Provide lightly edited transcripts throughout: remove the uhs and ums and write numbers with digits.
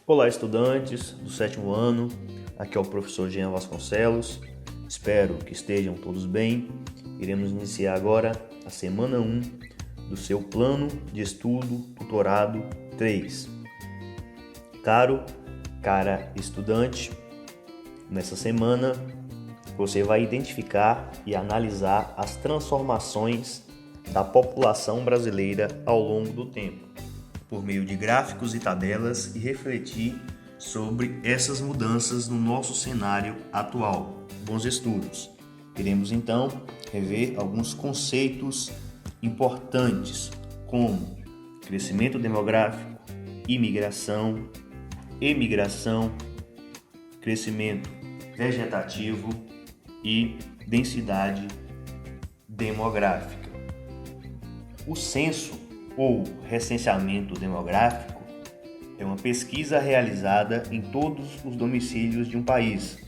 Olá, estudantes do sétimo ano, aqui é o professor Jean Vasconcelos, espero que estejam todos bem. Iremos iniciar agora a semana 1 do seu plano de estudo tutorado 3. Cara estudante, nessa semana você vai identificar e analisar as transformações da população brasileira ao longo do tempo, por meio de gráficos e tabelas, e refletir sobre essas mudanças no nosso cenário atual. Bons estudos! Iremos então rever alguns conceitos importantes, como crescimento demográfico, imigração, emigração, crescimento vegetativo e densidade demográfica. O censo ou recenseamento demográfico é uma pesquisa realizada em todos os domicílios de um país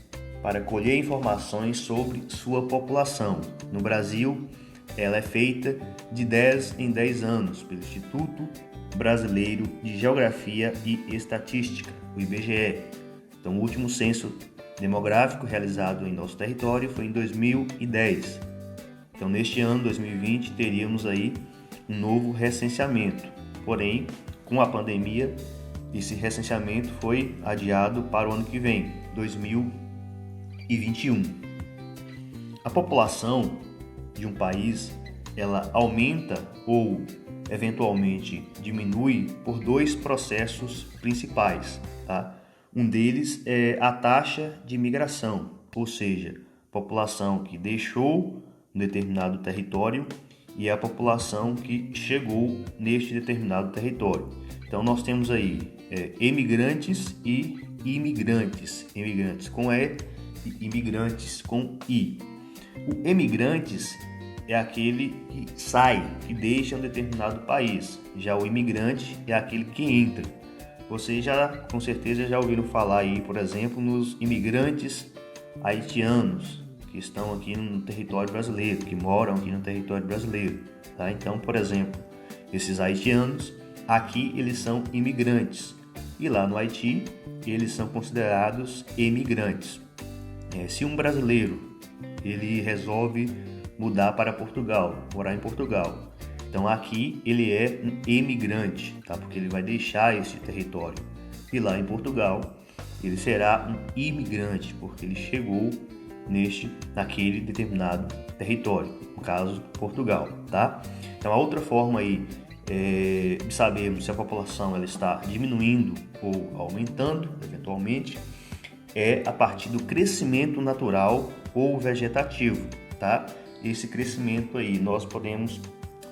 para colher informações sobre sua população. No Brasil, ela é feita de 10 em 10 anos pelo Instituto Brasileiro de Geografia e Estatística, o IBGE. Então, o último censo demográfico realizado em nosso território foi em 2010. Então, neste ano, 2020, teríamos aí um novo recenseamento. Porém, com a pandemia, esse recenseamento foi adiado para o ano que vem, 2021. A população de um país, ela aumenta ou eventualmente diminui por dois processos principais, tá? Um deles é a taxa de migração, ou seja, população que deixou um determinado território e a população que chegou neste determinado território. Então nós temos aí emigrantes e imigrantes, emigrantes com E e imigrantes com I. O emigrantes é aquele que sai, que deixa um determinado país. Já o imigrante é aquele que entra. Vocês com certeza já ouviram falar aí, por exemplo, nos imigrantes haitianos que estão aqui no território brasileiro, que moram aqui no território brasileiro, tá? Então, por exemplo, esses haitianos, aqui eles são imigrantes e lá no Haiti eles são considerados emigrantes. Se um brasileiro ele resolve mudar para Portugal, morar em Portugal, então aqui ele é um emigrante, tá? Porque ele vai deixar esse território. E lá em Portugal ele será um imigrante, porque ele chegou naquele determinado território, no caso Portugal, tá? Então a outra forma aí de sabermos se a população ela está diminuindo ou aumentando, eventualmente, é a partir do crescimento natural ou vegetativo, tá? Esse crescimento aí nós podemos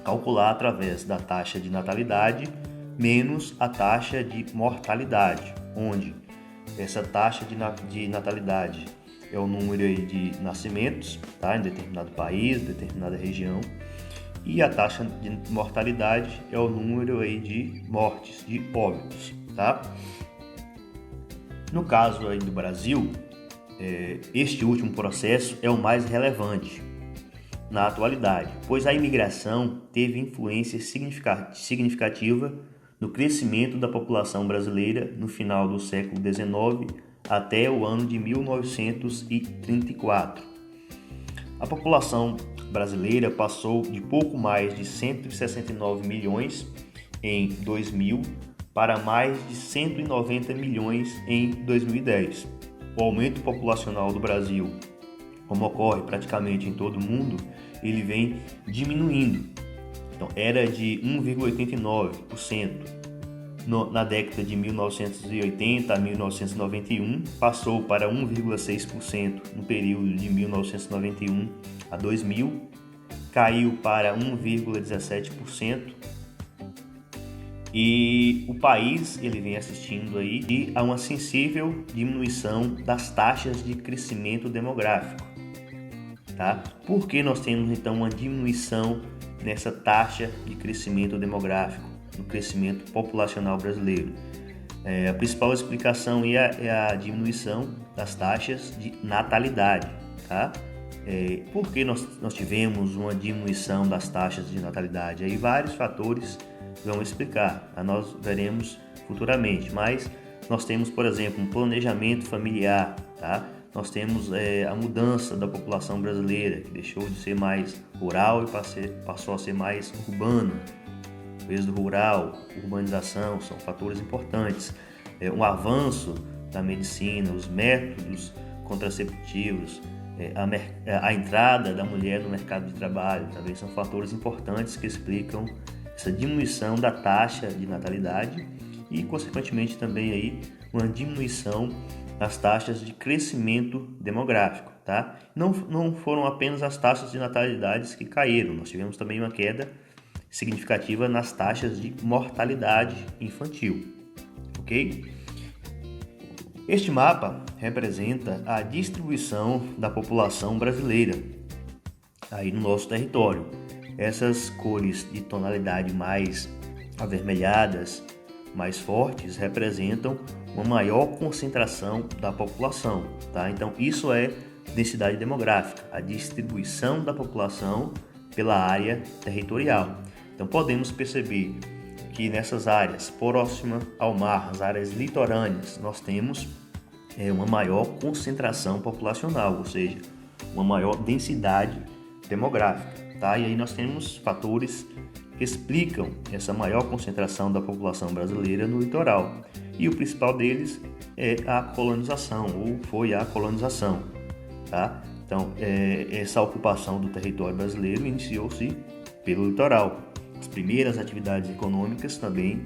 calcular através da taxa de natalidade menos a taxa de mortalidade, onde essa taxa de natalidade é o número aí de nascimentos, tá? Em determinado país, determinada região, e a taxa de mortalidade é o número aí de mortes, de óbitos, tá? No caso aí do Brasil, este último processo é o mais relevante na atualidade, pois a imigração teve influência significativa no crescimento da população brasileira no final do século XIX até o ano de 1934. A população brasileira passou de pouco mais de 169 milhões em 2000 para mais de 190 milhões em 2010. O aumento populacional do Brasil, como ocorre praticamente em todo o mundo, ele vem diminuindo. Então, era de 1,89%. Na década de 1980 a 1991, passou para 1,6% no período de 1991 a 2000, caiu para 1,17%, e o país ele vem assistindo aí a uma sensível diminuição das taxas de crescimento demográfico, tá? Por que nós temos então uma diminuição nessa taxa de crescimento demográfico, no crescimento populacional brasileiro? A principal explicação é a diminuição das taxas de natalidade, tá? Por que nós tivemos uma diminuição das taxas de natalidade? Aí vários fatores vão explicar, nós veremos futuramente, mas nós temos, por exemplo, um planejamento familiar, tá? Nós temos a mudança da população brasileira, que deixou de ser mais rural e passou a ser mais urbana. O êxodo rural, urbanização são fatores importantes. Um avanço da medicina, os métodos contraceptivos, a entrada da mulher no mercado de trabalho também são fatores importantes que explicam essa diminuição da taxa de natalidade e, consequentemente, também aí uma diminuição das taxas de crescimento demográfico, tá? Não foram apenas as taxas de natalidade que caíram, nós tivemos também uma queda significativa nas taxas de mortalidade infantil, ok? Este mapa representa a distribuição da população brasileira aí no nosso território. Essas cores de tonalidade mais avermelhadas, mais fortes, representam uma maior concentração da população, tá? Então isso é densidade demográfica, a distribuição da população pela área territorial. Então podemos perceber que nessas áreas próximas ao mar, as áreas litorâneas, nós temos uma maior concentração populacional, ou seja, uma maior densidade demográfica, tá? E aí nós temos fatores que explicam essa maior concentração da população brasileira no litoral. E o principal deles é a colonização, ou foi a colonização, tá? Então, essa ocupação do território brasileiro iniciou-se pelo litoral. As primeiras atividades econômicas também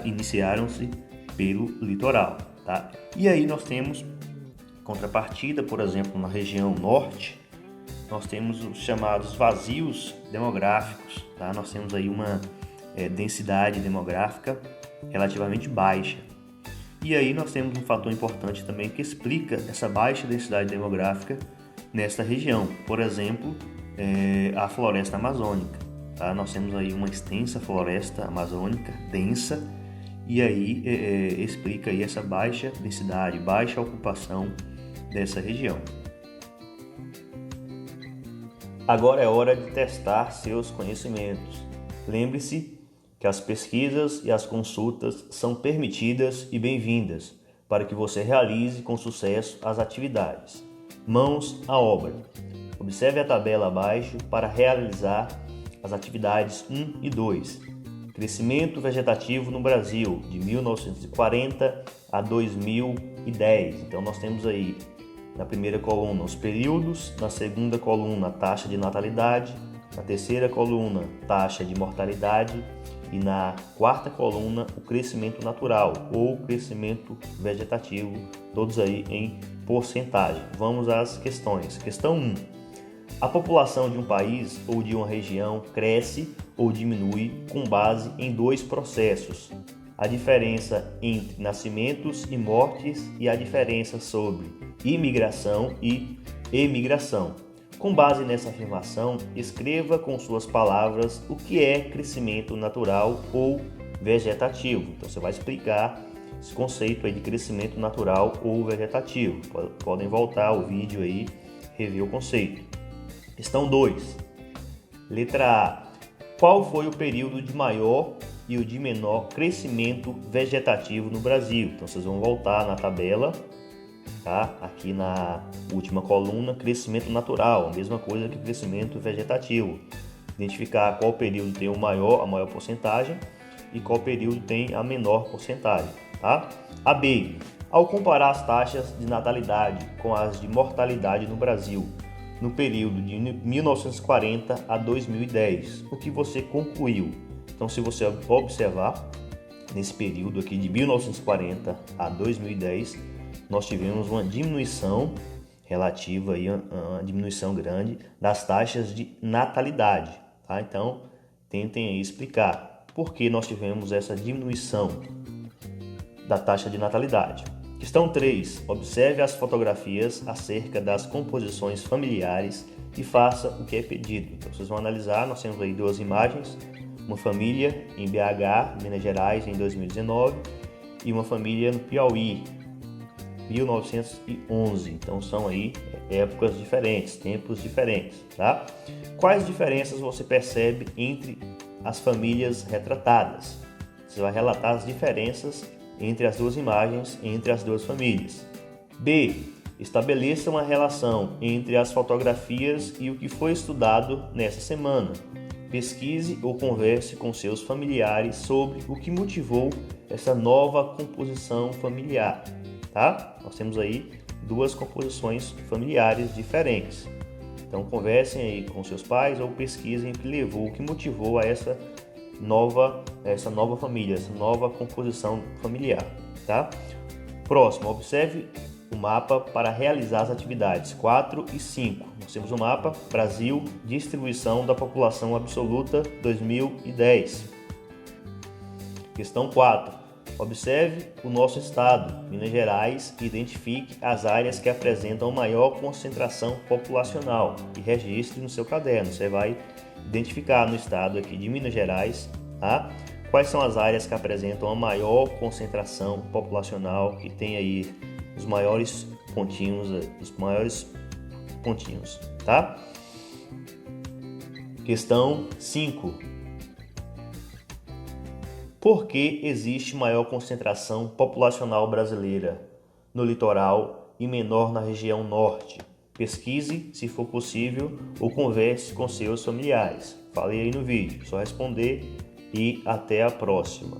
iniciaram-se pelo litoral, tá? E aí nós temos contrapartida, por exemplo, na região norte, nós temos os chamados vazios demográficos, tá? Nós temos aí uma densidade demográfica relativamente baixa. E aí nós temos um fator importante também que explica essa baixa densidade demográfica nesta região. Por exemplo, a floresta amazônica, tá? Nós temos aí uma extensa floresta amazônica, densa, e aí explica aí essa baixa densidade, baixa ocupação dessa região. Agora é hora de testar seus conhecimentos. Lembre-se que as pesquisas e as consultas são permitidas e bem-vindas para que você realize com sucesso as atividades. Mãos à obra. Observe a tabela abaixo para realizar as atividades 1 e 2. Crescimento vegetativo no Brasil, de 1940 a 2010. Então nós temos aí na primeira coluna os períodos, na segunda coluna a taxa de natalidade, na terceira coluna taxa de mortalidade e na quarta coluna o crescimento natural ou crescimento vegetativo, todos aí em porcentagem. Vamos às questões. Questão 1. A população de um país ou de uma região cresce ou diminui com base em dois processos: a diferença entre nascimentos e mortes e a diferença sobre imigração e emigração. Com base nessa afirmação, escreva com suas palavras o que é crescimento natural ou vegetativo. Então você vai explicar esse conceito aí de crescimento natural ou vegetativo. Podem voltar ao vídeo aí, rever o conceito. Questão 2. Letra A. Qual foi o período de maior e o de menor crescimento vegetativo no Brasil? Então vocês vão voltar na tabela, tá? Aqui na última coluna, crescimento natural, a mesma coisa que crescimento vegetativo. Identificar qual período tem a maior porcentagem e qual período tem a menor porcentagem, tá? A B. Ao comparar as taxas de natalidade com as de mortalidade no Brasil, no período de 1940 a 2010, o que você concluiu? Então, se você observar, nesse período aqui de 1940 a 2010, nós tivemos uma diminuição relativa, aí, uma diminuição grande das taxas de natalidade, tá? Então, tentem aí explicar por que nós tivemos essa diminuição da taxa de natalidade. Questão 3. Observe as fotografias acerca das composições familiares e faça o que é pedido. Então, vocês vão analisar, nós temos aí duas imagens, uma família em BH, Minas Gerais, em 2019, e uma família no Piauí, 1911. Então são aí épocas diferentes, tempos diferentes, tá? Quais diferenças você percebe entre as famílias retratadas? Você vai relatar as diferenças entre as duas imagens, entre as duas famílias. B. Estabeleça uma relação entre as fotografias e o que foi estudado nessa semana. Pesquise ou converse com seus familiares sobre o que motivou essa nova composição familiar, tá? Nós temos aí duas composições familiares diferentes. Então conversem aí com seus pais ou pesquisem o que levou, o que motivou a essa nova família, essa nova composição familiar, tá? Próximo, observe o mapa para realizar as atividades 4 e 5. Nós temos o mapa Brasil, distribuição da população absoluta 2010. Questão 4. Observe o nosso estado, Minas Gerais, e identifique as áreas que apresentam maior concentração populacional e registre no seu caderno. Você vai identificar no estado aqui de Minas Gerais, tá? Quais são as áreas que apresentam a maior concentração populacional, que tem aí os maiores pontinhos, tá? Questão 5. Por que existe maior concentração populacional brasileira no litoral e menor na região norte? Pesquise, se for possível, ou converse com seus familiares. Falei aí no vídeo, só responder e até a próxima.